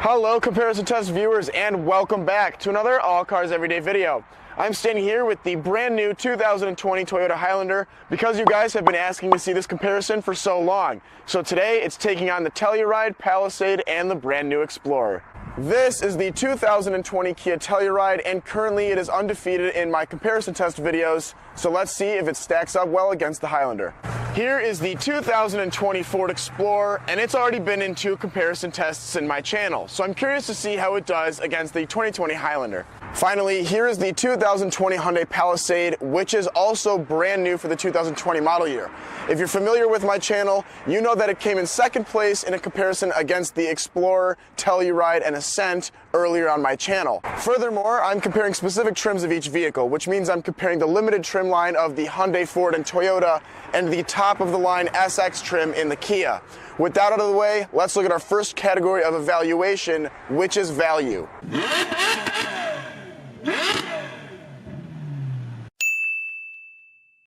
Hello comparison test viewers, and welcome back to another All Cars Everyday video. I'm standing here with the brand new 2020 Toyota Highlander because you guys have been asking to see this comparison for so long. So today it's taking on the Telluride Palisade and the brand new Explorer. This is the 2020 Kia Telluride, and currently it is undefeated in my comparison test videos, so let's see if it stacks up well against the Highlander. Here is the 2020 Ford Explorer, and it's already been in 2 comparison tests in my channel, so I'm curious to see how it does against the 2020 Highlander. Finally, here is the 2020 Hyundai Palisade, which is also brand new for the 2020 model year. If you're familiar with my channel, you know that it came in second place in a comparison against the Explorer, Telluride, and Ascent earlier on my channel. Furthermore, I'm comparing specific trims of each vehicle, which means I'm comparing the limited trim line of the Hyundai, Ford, and Toyota and the top of the line SX trim in the Kia. With that out of the way, let's look at our first category of evaluation, which is value.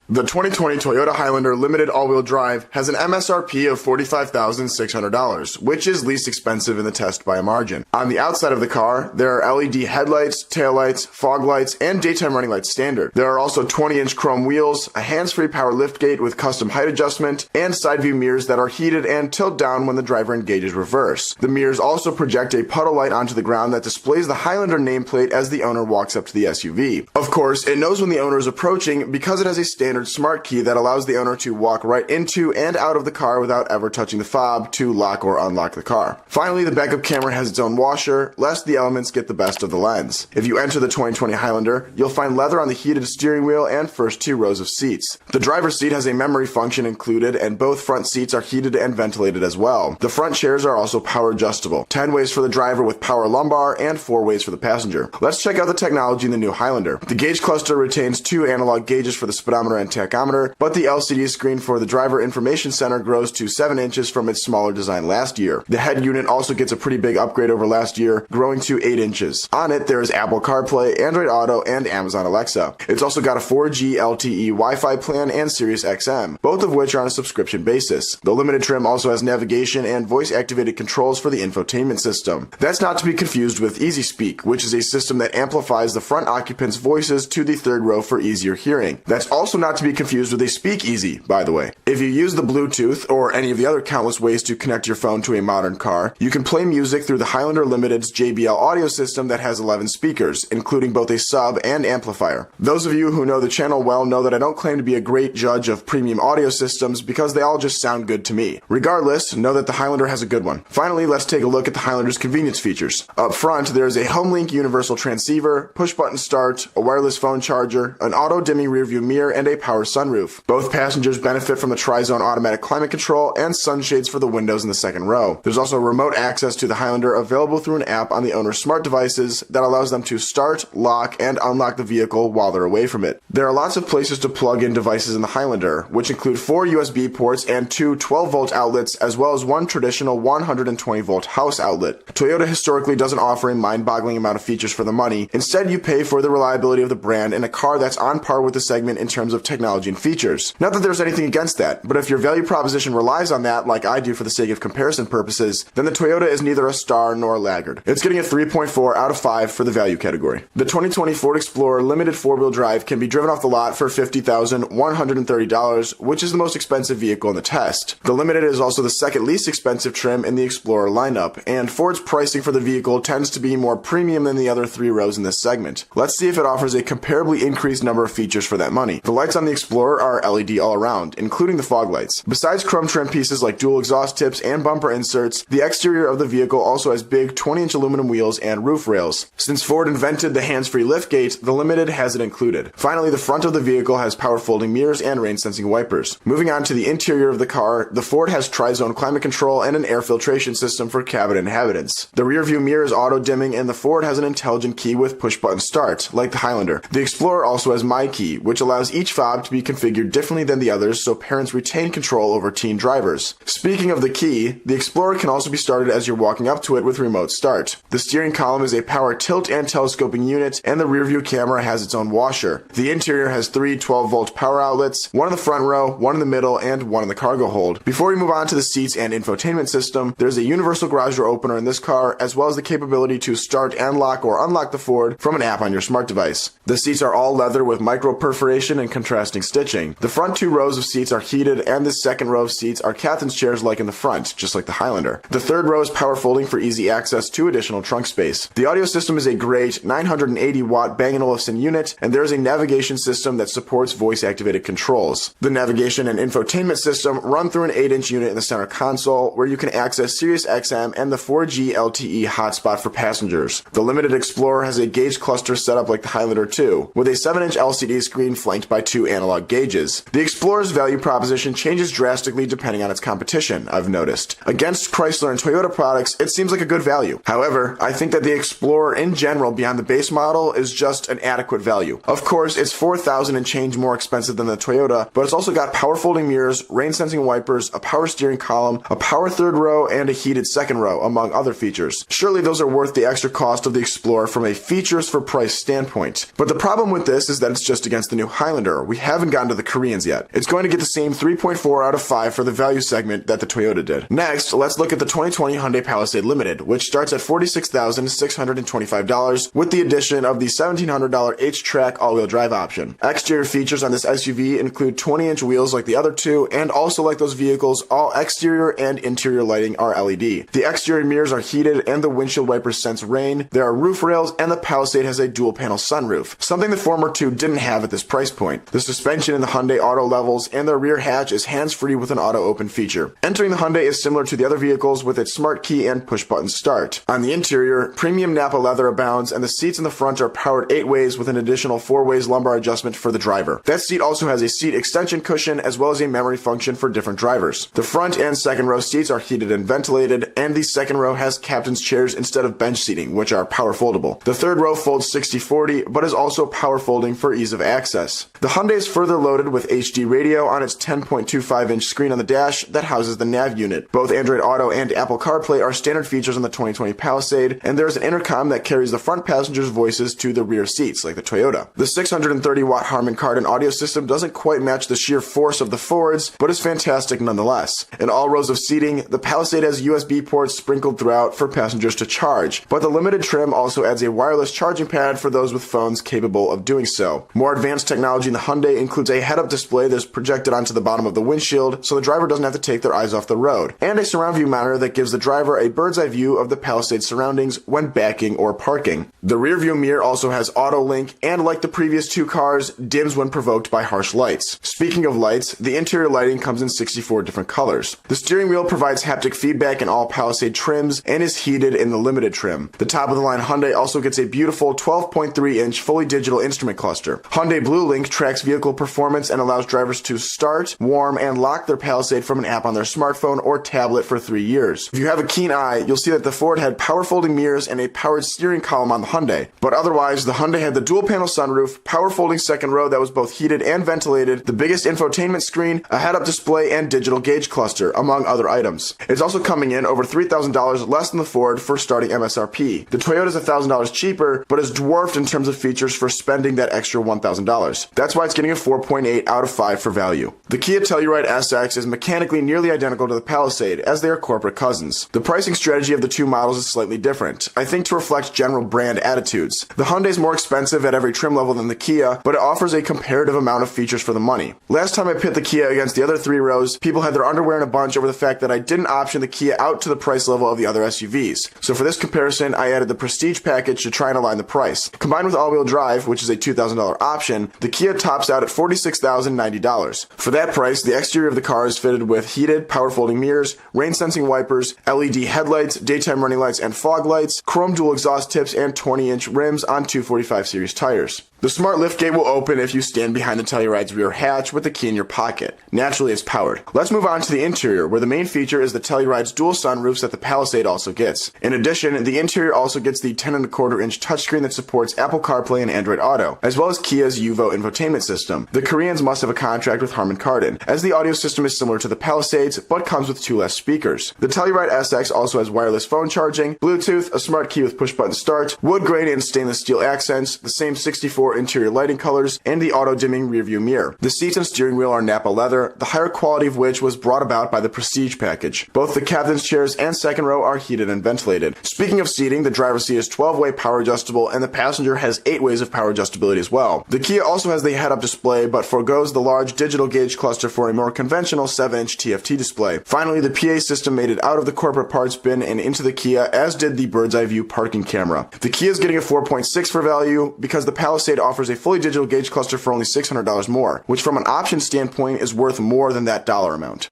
The 2020 Toyota Highlander Limited all-wheel drive has an MSRP of $45,600, which is least expensive in the test by a margin. On the outside of the car, there are LED headlights, taillights, fog lights, and daytime running lights standard. There are also 20-inch chrome wheels, a hands-free power liftgate with custom height adjustment, and side view mirrors that are heated and tilt down when the driver engages reverse. The mirrors also project a puddle light onto the ground that displays the Highlander nameplate as the owner walks up to the SUV. Of course, it knows when the owner is approaching because it has a standard smart key that allows the owner to walk right into and out of the car without ever touching the fob to lock or unlock the car. Finally, the backup camera has its own washer, lest the elements get the best of the lens. If you enter the 2020 Highlander, you'll find leather on the heated steering wheel and first 2 rows of seats. The driver's seat has a memory function included, and both front seats are heated and ventilated as well. The front chairs are also power adjustable. 10 ways for the driver with power lumbar and 4 ways for the passenger. Let's check out the technology in the new Highlander. The gauge cluster retains 2 analog gauges for the speedometer and tachometer, but the LCD screen for the driver information center grows to 7 inches from its smaller design last year. The head unit also gets a pretty big upgrade over last year, growing to 8 inches. On it, there is Apple CarPlay, Android Auto, and Amazon Alexa. It's also got a 4G LTE Wi-Fi plan and Sirius XM, both of which are on a subscription basis. The limited trim also has navigation and voice-activated controls for the infotainment system. That's not to be confused with Easy Speak, which is a system that amplifies the front occupants' voices to the third row for easier hearing. That's also not to be confused with a speakeasy, by the way. If you use the Bluetooth or any of the other countless ways to connect your phone to a modern car, you can play music through the Highlander Limited's JBL audio system that has 11 speakers, including both a sub and amplifier. Those of you who know the channel well know that I don't claim to be a great judge of premium audio systems because they all just sound good to me. Regardless, know that the Highlander has a good one. Finally, let's take a look at the Highlander's convenience features. Up front, there is a HomeLink universal transceiver, push-button start, a wireless phone charger, an auto-dimming rearview mirror, and a power sunroof. Both passengers benefit from the Tri-Zone automatic climate control and sunshades for the windows in the second row. There's also remote access to the Highlander available through an app on the owner's smart devices that allows them to start, lock, and unlock the vehicle while they're away from it. There are lots of places to plug in devices in the Highlander, which include 4 USB ports and 2 12-volt outlets, as well as 1 traditional 120-volt house outlet. Toyota historically doesn't offer a mind-boggling amount of features for the money. Instead, you pay for the reliability of the brand in a car that's on par with the segment in terms of technology and features. Not that there's anything against that, but if your value proposition relies on that, like I do for the sake of comparison purposes, then the Toyota is neither a star nor a laggard. It's getting a 3.4 out of 5 for the value category. The 2020 Ford Explorer Limited 4-wheel drive can be driven off the lot for $50,130, which is the most expensive vehicle in the test. The Limited is also the second least expensive trim in the Explorer lineup, and Ford's pricing for the vehicle tends to be more premium than the other 3 rows in this segment. Let's see if it offers a comparably increased number of features for that money. The lights on the Explorer are LED all around, including the fog lights. Besides chrome trim pieces like dual exhaust tips and bumper inserts, the exterior of the vehicle also has big 20-inch aluminum wheels and roof rails. Since Ford invented the hands-free liftgate, the Limited has it included. Finally, the front of the vehicle has power folding mirrors and rain-sensing wipers. Moving on to the interior of the car, the Ford has Tri-Zone climate control and an air filtration system for cabin inhabitants. The rear view mirror is auto-dimming, and the Ford has an intelligent key with push-button start, like the Highlander. The Explorer also has My Key, which allows each fob fob to be configured differently than the others so parents retain control over teen drivers. Speaking of the key, the Explorer can also be started as you're walking up to it with remote start. The steering column is a power tilt and telescoping unit, and the rear view camera has its own washer. The interior has 3 12-volt power outlets, one in the front row, one in the middle, and one in the cargo hold. Before we move on to the seats and infotainment system, there's a universal garage door opener in this car, as well as the capability to start and lock or unlock the Ford from an app on your smart device. The seats are all leather with micro perforation and contrasting stitching. The front 2 rows of seats are heated, and the second row of seats are captain's chairs like in the front, just like the Highlander. The third row is power folding for easy access to additional trunk space. The audio system is a great 980-watt Bang & Olufsen unit, and there is a navigation system that supports voice-activated controls. The navigation and infotainment system run through an 8-inch unit in the center console, where you can access Sirius XM and the 4G LTE hotspot for passengers. The Limited Explorer has a gauge cluster set up like the Highlander 2, with a 7-inch LCD screen flanked by 2 analog gauges. The Explorer's value proposition changes drastically depending on its competition, I've noticed. Against Chrysler and Toyota products, it seems like a good value. However, I think that the Explorer in general beyond the base model is just an adequate value. Of course, it's $4,000 and change more expensive than the Toyota, but it's also got power folding mirrors, rain sensing wipers, a power steering column, a power third row, and a heated second row, among other features. Surely those are worth the extra cost of the Explorer from a features for price standpoint. But the problem with this is that it's just against the new Highlander. We haven't gotten to the Koreans yet. It's going to get the same 3.4 out of 5 for the value segment that the Toyota did. Next, let's look at the 2020 Hyundai Palisade Limited, which starts at $46,625 with the addition of the $1,700 H-Track all-wheel drive option. Exterior features on this SUV include 20-inch wheels like the other two, and also like those vehicles, all exterior and interior lighting are LED. The exterior mirrors are heated and the windshield wipers sense rain. There are roof rails, and the Palisade has a dual-panel sunroof, something the former two didn't have at this price point. The suspension in the Hyundai Auto levels, and the rear hatch is hands-free with an auto-open feature. Entering the Hyundai is similar to the other vehicles with its smart key and push-button start. On the interior, premium Nappa leather abounds, and the seats in the front are powered 8 ways with an additional 4 ways lumbar adjustment for the driver. That seat also has a seat extension cushion as well as a memory function for different drivers. The front and second row seats are heated and ventilated, and the second row has captain's chairs instead of bench seating, which are power foldable. The third row folds 60/40, but is also power folding for ease of access. The Hyundai is further loaded with HD radio on its 10.25-inch screen on the dash that houses the nav unit. Both Android Auto and Apple CarPlay are standard features on the 2020 Palisade, and there's an intercom that carries the front passengers' voices to the rear seats, like the Toyota. The 630-watt Harman Kardon audio system doesn't quite match the sheer force of the Fords, but is fantastic nonetheless. In all rows of seating, the Palisade has USB ports sprinkled throughout for passengers to charge, but the Limited trim also adds a wireless charging pad for those with phones capable of doing so. More advanced technology in the Hyundai includes a head-up display that's projected onto the bottom of the windshield so the driver doesn't have to take their eyes off the road, and a surround view monitor that gives the driver a bird's eye view of the Palisade surroundings when backing or parking. The rear view mirror also has auto link, and like the previous two cars, dims when provoked by harsh lights. Speaking of lights, the interior lighting comes in 64 different colors. The steering wheel provides haptic feedback in all Palisade trims and is heated in the Limited trim. The top of the line Hyundai also gets a beautiful 12.3-inch fully digital instrument cluster. Hyundai Blue Link tracks vehicle performance and allows drivers to start, warm, and lock their Palisade from an app on their smartphone or tablet for 3 years. If you have a keen eye, you'll see that the Ford had power folding mirrors and a powered steering column on the Hyundai. But otherwise, the Hyundai had the dual panel sunroof, power folding second row that was both heated and ventilated, the biggest infotainment screen, a head-up display, and digital gauge cluster, among other items. It's also coming in over $3,000 less than the Ford for starting MSRP. The Toyota is $1,000 cheaper, but is dwarfed in terms of features for spending that extra $1,000. That's why it's getting a 4.8 out of 5 for value. The Kia Telluride SX is mechanically nearly identical to the Palisade, as they are corporate cousins. The pricing strategy of the two models is slightly different, I think to reflect general brand attitudes. The Hyundai is more expensive at every trim level than the Kia, but it offers a comparative amount of features for the money. Last time I pit the Kia against the other 3 rows, people had their underwear in a bunch over the fact that I didn't option the Kia out to the price level of the other SUVs. So for this comparison, I added the Prestige package to try and align the price. Combined with all-wheel drive, which is a $2,000 option, the Kia tops out at $46,090. For that price, the exterior of the car is fitted with heated, power folding mirrors, rain-sensing wipers, LED headlights, daytime running lights and fog lights, chrome dual exhaust tips, and 20-inch rims on 245 series tires. The The smart liftgate will open if you stand behind the Telluride's rear hatch with the key in your pocket. Naturally, it's powered. Let's move on to the interior, where the main feature is the Telluride's dual sunroofs that the Palisade also gets. In addition, the interior also gets the 10.25-inch touchscreen that supports Apple CarPlay and Android Auto, as well as Kia's Yuvo infotainment system. The Koreans must have a contract with Harman Kardon, as the audio system is similar to the Palisade's, but comes with 2 less speakers. The Telluride SX also has wireless phone charging, Bluetooth, a smart key with push-button start, wood grain and stainless steel accents, the same 64 interior lighting colors, and the auto-dimming rearview mirror. The seats and steering wheel are Napa leather, the higher quality of which was brought about by the Prestige package. Both the captain's chairs and second row are heated and ventilated. Speaking of seating, the driver's seat is 12-way power adjustable, and the passenger has 8 ways of power adjustability as well. The Kia also has the head-up display, but forgoes the large digital gauge cluster for a more conventional 7-inch TFT display. Finally, the PA system made it out of the corporate parts bin and into the Kia, as did the bird's eye view parking camera. The Kia is getting a 4.6 for value because the Palisade offers a fully digital gauge cluster for only $600 more, which from an option standpoint is worth more than that dollar amount.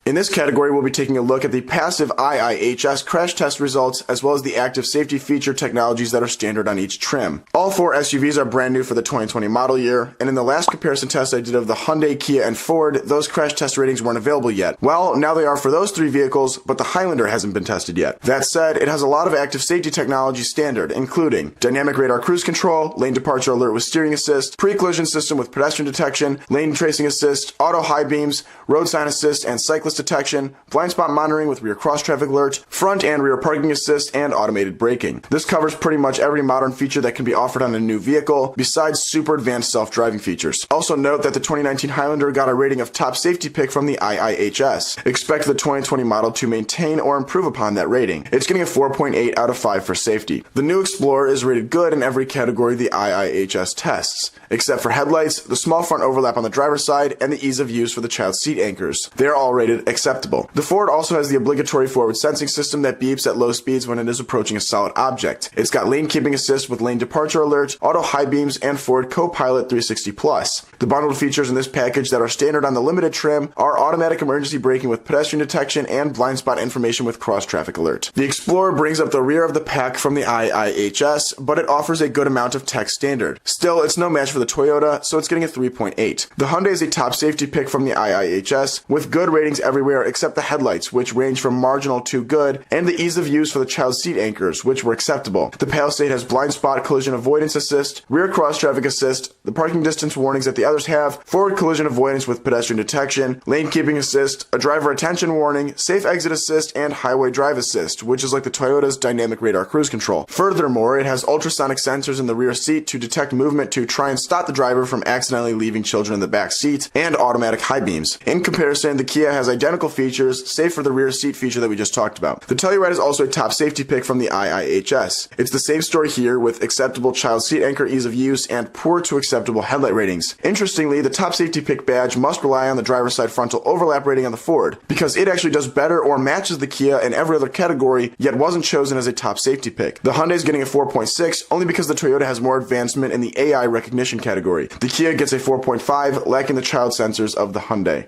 In this category, we'll be taking a look at the passive IIHS crash test results, as well as the active safety feature technologies that are standard on each trim. All 4 SUVs are brand new for the 2020 model year, and in the last comparison test I did of the Hyundai, Kia, and Ford, those crash test ratings weren't available yet. Well, now they are for those 3 vehicles, but the Highlander hasn't been tested yet. That said, it has a lot of active safety technology standard, including dynamic radar cruise control, lane departure alert with steering assist, pre-collision system with pedestrian detection, lane tracing assist, auto high beams, road sign assist, and cyclist detection, blind spot monitoring with rear cross traffic alert, front and rear parking assist, and automated braking. This covers pretty much every modern feature that can be offered on a new vehicle, besides super advanced self-driving features. Also note that the 2019 Highlander got a rating of top safety pick from the IIHS. Expect the 2020 model to maintain or improve upon that rating. It's getting a 4.8 out of 5 for safety. The new Explorer is rated good in every category the IIHS tests, except for headlights, the small front overlap on the driver's side, and the ease of use for the child seat anchors. They are all rated acceptable. The Ford also has the obligatory forward sensing system that beeps at low speeds when it is approaching a solid object. It's got lane keeping assist with lane departure alert, auto high beams, and Ford Co-Pilot 360 Plus. The bundled features in this package that are standard on the Limited trim are automatic emergency braking with pedestrian detection and blind spot information with cross traffic alert. The Explorer brings up the rear of the pack from the IIHS, but it offers a good amount of tech standard. Still, it's no match for the Toyota, so it's getting a 3.8. The Hyundai is a top safety pick from the IIHS, with good ratings everywhere except the headlights, which range from marginal to good, and the ease of use for the child seat anchors, which were acceptable. The Palisade has blind spot collision avoidance assist, rear cross traffic assist, the parking distance warnings that the others have, forward collision avoidance with pedestrian detection, lane keeping assist, a driver attention warning, safe exit assist, and highway drive assist, which is like the Toyota's dynamic radar cruise control. Furthermore, it has ultrasonic sensors in the rear seat to detect movement to try and stop the driver from accidentally leaving children in the back seat, and automatic high beams. In comparison, the Kia has identical features, save for the rear seat feature that we just talked about. The Telluride is also a top safety pick from the IIHS. It's the same story here with acceptable child seat anchor ease of use and poor to acceptable headlight ratings. Interestingly, the top safety pick badge must rely on the driver's side frontal overlap rating on the Ford, because it actually does better or matches the Kia in every other category, yet wasn't chosen as a top safety pick. The Hyundai is getting a 4.6 only because the Toyota has more advancement in the AI recognition category. The Kia gets a 4.5, lacking the child sensors of the Hyundai.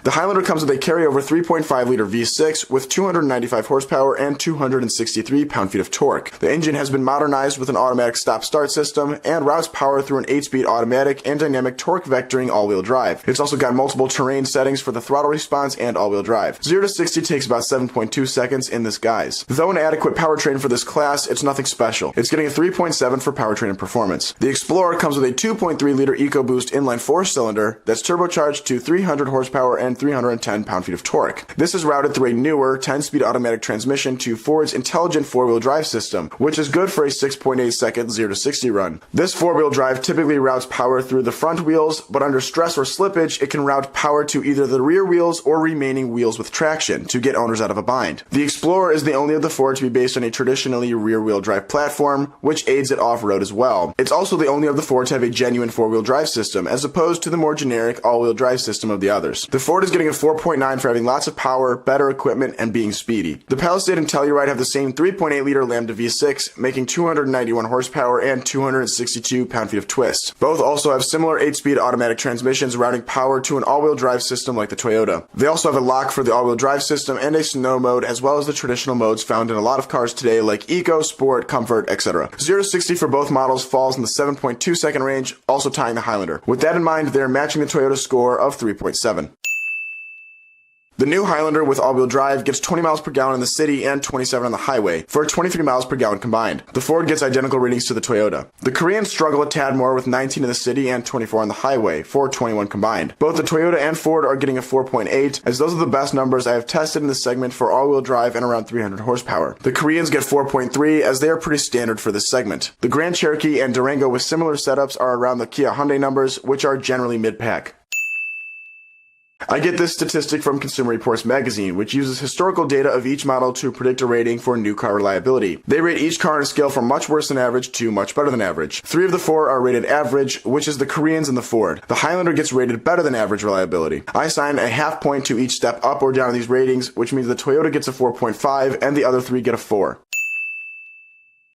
The Highlander comes with a carryover 3.5-liter V6 with 295 horsepower and 263 pound-feet of torque. The engine has been modernized with an automatic stop-start system and routes power through an 8-speed automatic and dynamic torque vectoring all-wheel drive. It's also got multiple terrain settings for the throttle response and all-wheel drive. 0 to 60 takes about 7.2 seconds in this guise. Though an adequate powertrain for this class, it's nothing special. It's getting a 3.7 for powertrain and performance. The Explorer comes with a 2.3-liter EcoBoost inline 4-cylinder that's turbocharged to 300 horsepower and 310 pound-feet of torque. This is routed through a newer 10-speed automatic transmission to Ford's intelligent 4-wheel drive system, which is good for a 6.8-second 0 to 60 run. This 4-wheel drive typically routes power through the front wheels, but under stress or slippage, it can route power to either the rear wheels or remaining wheels with traction to get owners out of a bind. The Explorer is the only of the four to be based on a traditionally rear-wheel drive platform, which aids it off-road as well. It's also the only of the four to have a genuine 4-wheel drive system, as opposed to the more generic all-wheel drive system of the others. The Ford Ford is getting a 4.9 for having lots of power, better equipment, and being speedy. The Palisade and Telluride have the same 3.8-liter Lambda V6, making 291 horsepower and 262 pound-feet of twist. Both also have similar 8-speed automatic transmissions routing power to an all-wheel drive system like the Toyota. They also have a lock for the all-wheel drive system and a snow mode, as well as the traditional modes found in a lot of cars today like Eco, Sport, Comfort, etc. 0 to 60 for both models falls in the 7.2 second range, also tying the Highlander. With that in mind, they're matching the Toyota score of 3.7. The new Highlander with all-wheel drive gets 20 miles per gallon in the city and 27 on the highway, for 23 miles per gallon combined. The Ford gets identical readings to the Toyota. The Koreans struggle a tad more with 19 in the city and 24 on the highway, for 21 combined. Both the Toyota and Ford are getting a 4.8, as those are the best numbers I have tested in this segment for all-wheel drive and around 300 horsepower. The Koreans get 4.3, as they are pretty standard for this segment. The Grand Cherokee and Durango with similar setups are around the Kia Hyundai numbers, which are generally mid-pack. I get this statistic from Consumer Reports magazine, which uses historical data of each model to predict a rating for new car reliability. They rate each car on a scale from much worse than average to much better than average. 3 of the 4 are rated average, which is the Koreans and the Ford. The Highlander gets rated better than average reliability. I assign a half point to each step up or down in these ratings, which means the Toyota gets a 4.5 and the other 3 get a 4.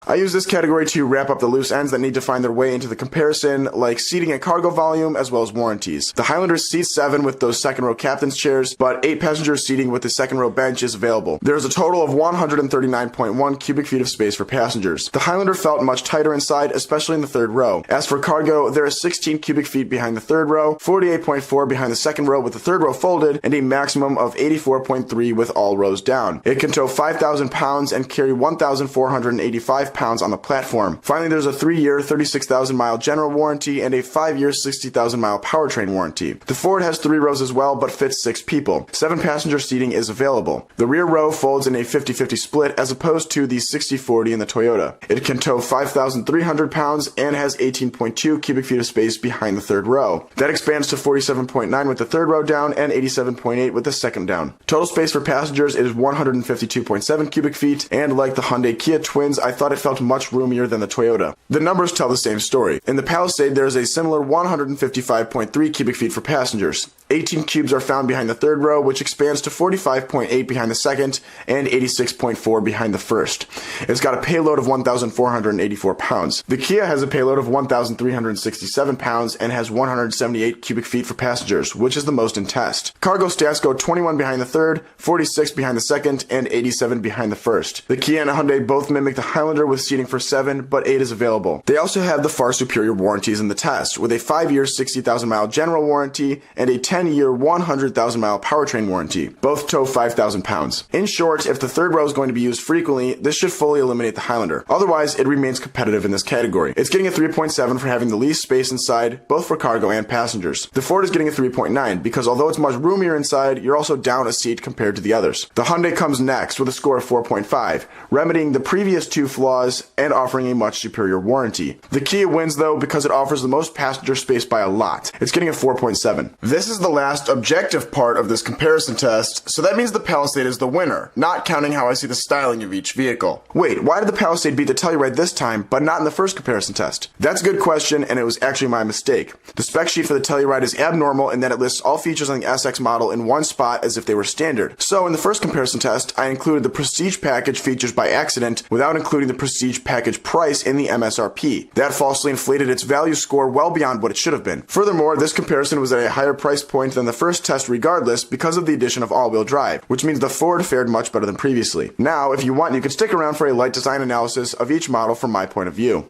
I use this category to wrap up the loose ends that need to find their way into the comparison, like seating and cargo volume, as well as warranties. The Highlander seats 7 with those second row captain's chairs, but 8 passenger seating with the second row bench is available. There is a total of 139.1 cubic feet of space for passengers. The Highlander felt much tighter inside, especially in the third row. As for cargo, there is 16 cubic feet behind the third row, 48.4 behind the second row with the third row folded, and a maximum of 84.3 with all rows down. It can tow 5,000 pounds and carry 1,485 pounds on the platform. Finally, there's a 3-year, 36,000 mile general warranty and a 5-year, 60,000 mile powertrain warranty. The Ford has 3 rows as well, but fits 6 people. 7 passenger seating is available. The rear row folds in a 50-50 split as opposed to the 60-40 in the Toyota. It can tow 5,300 pounds and has 18.2 cubic feet of space behind the third row. That expands to 47.9 with the third row down and 87.8 with the second down. Total space for passengers is 152.7 cubic feet, and like the Hyundai Kia twins, I thought it felt much roomier than the Toyota. The numbers tell the same story. In the Palisade, there is a similar 155.3 cubic feet for passengers. 18 cubes are found behind the third row, which expands to 45.8 behind the second and 86.4 behind the first. It's got a payload of 1,484 pounds. The Kia has a payload of 1,367 pounds and has 178 cubic feet for passengers, which is the most in test. Cargo stats go 21 behind the third, 46 behind the second, and 87 behind the first. The Kia and Hyundai both mimic the Highlander with seating for 7, but 8 is available. They also have the far superior warranties in the test, with a 5-year 60,000 mile general warranty and a 10-year 100,000 mile powertrain warranty. Both tow 5,000 pounds. In short, if the third row is going to be used frequently, this should fully eliminate the Highlander. Otherwise, it remains competitive in this category. It's getting a 3.7 for having the least space inside, both for cargo and passengers. The Ford is getting a 3.9 because although it's much roomier inside, you're also down a seat compared to the others. The Hyundai comes next with a score of 4.5, remedying the previous 2 flaws and offering a much superior warranty. The Kia wins though because it offers the most passenger space by a lot. It's getting a 4.7. This is the last objective part of this comparison test, so that means the Palisade is the winner, not counting how I see the styling of each vehicle. Wait, why did the Palisade beat the Telluride this time, but not in the first comparison test? That's a good question, and it was actually my mistake. The spec sheet for the Telluride is abnormal in that it lists all features on the SX model in one spot as if they were standard. So in the first comparison test, I included the Prestige package features by accident without including the Prestige package price in the MSRP. That falsely inflated its value score well beyond what it should have been. Furthermore, this comparison was at a higher price point than the first test regardless because of the addition of all-wheel drive, which means the Ford fared much better than previously. Now, if you want, you can stick around for a light design analysis of each model from my point of view.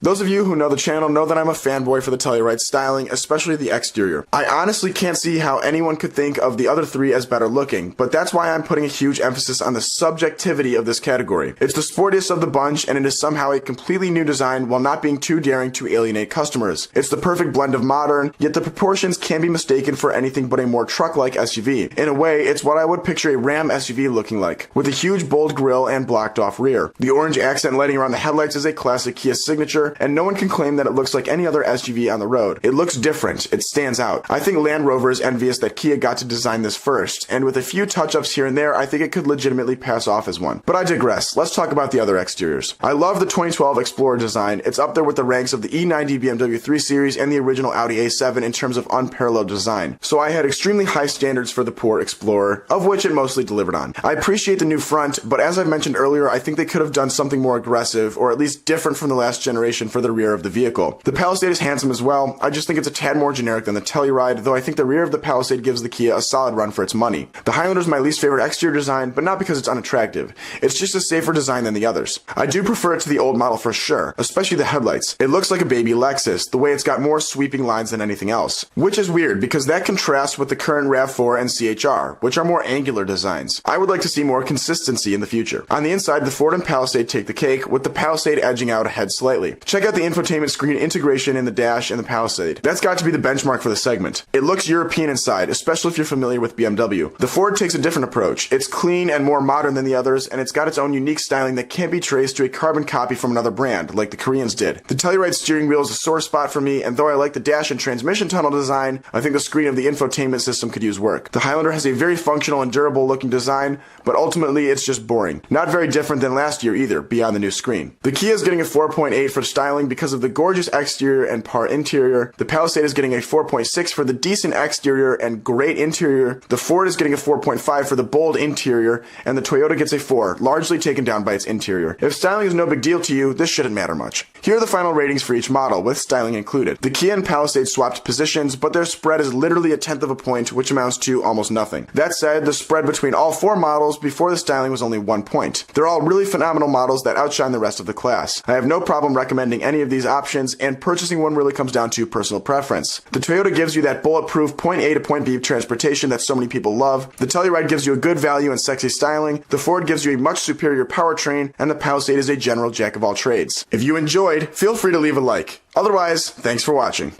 Those of you who know the channel know that I'm a fanboy for the Telluride styling, especially the exterior. I honestly can't see how anyone could think of the other 3 as better looking, but that's why I'm putting a huge emphasis on the subjectivity of this category. It's the sportiest of the bunch, and it is somehow a completely new design while not being too daring to alienate customers. It's the perfect blend of modern, yet the proportions can be mistaken for anything but a more truck-like SUV. In a way, it's what I would picture a Ram SUV looking like, with a huge bold grille and blocked-off rear. The orange accent lighting around the headlights is a classic Kia signature, exterior, and no one can claim that it looks like any other SUV on the road. It looks different. It stands out. I think Land Rover is envious that Kia got to design this first, and with a few touch-ups here and there, I think it could legitimately pass off as one. But I digress. Let's talk about the other exteriors. I love the 2012 Explorer design. It's up there with the ranks of the E90 BMW 3 Series and the original Audi A7 in terms of unparalleled design. So I had extremely high standards for the poor Explorer, of which it mostly delivered on. I appreciate the new front, but as I mentioned earlier, I think they could have done something more aggressive, or at least different from the last generation for the rear of the vehicle. The Palisade is handsome as well. I just think it's a tad more generic than the Telluride, though I think the rear of the Palisade gives the Kia a solid run for its money. The Highlander is my least favorite exterior design, but not because it's unattractive. It's just a safer design than the others. I do prefer it to the old model for sure, especially the headlights. It looks like a baby Lexus, the way it's got more sweeping lines than anything else. Which is weird, because that contrasts with the current RAV4 and CHR, which are more angular designs. I would like to see more consistency in the future. On the inside, the Ford and Palisade take the cake, with the Palisade edging out ahead slightly. Check out the infotainment screen integration in the dash and the Palisade. That's got to be the benchmark for the segment. It looks European inside, especially if you're familiar with BMW. The Ford takes a different approach. It's clean and more modern than the others, and it's got its own unique styling that can't be traced to a carbon copy from another brand, like the Koreans did. The Telluride steering wheel is a sore spot for me, and though I like the dash and transmission tunnel design, I think the screen of the infotainment system could use work. The Highlander has a very functional and durable looking design, but ultimately it's just boring. Not very different than last year either, beyond the new screen. The Kia is getting a 4.8 for styling because of the gorgeous exterior and par interior. The Palisade is getting a 4.6 for the decent exterior and great interior. The Ford is getting a 4.5 for the bold interior, and the Toyota gets a 4, largely taken down by its interior. If styling is no big deal to you, this shouldn't matter much. Here are the final ratings for each model, with styling included. The Kia and Palisade swapped positions, but their spread is literally a tenth of a point, which amounts to almost nothing. That said, the spread between all 4 models before the styling was only 1 point. They're all really phenomenal models that outshine the rest of the class. I have no problem recommending any of these options, and purchasing one really comes down to personal preference. The Toyota gives you that bulletproof point A to point B transportation that so many people love. The Telluride gives you a good value and sexy styling. The Ford gives you a much superior powertrain, and the Palisade is a general jack of all trades. If you enjoyed, feel free to leave a like. Otherwise, thanks for watching.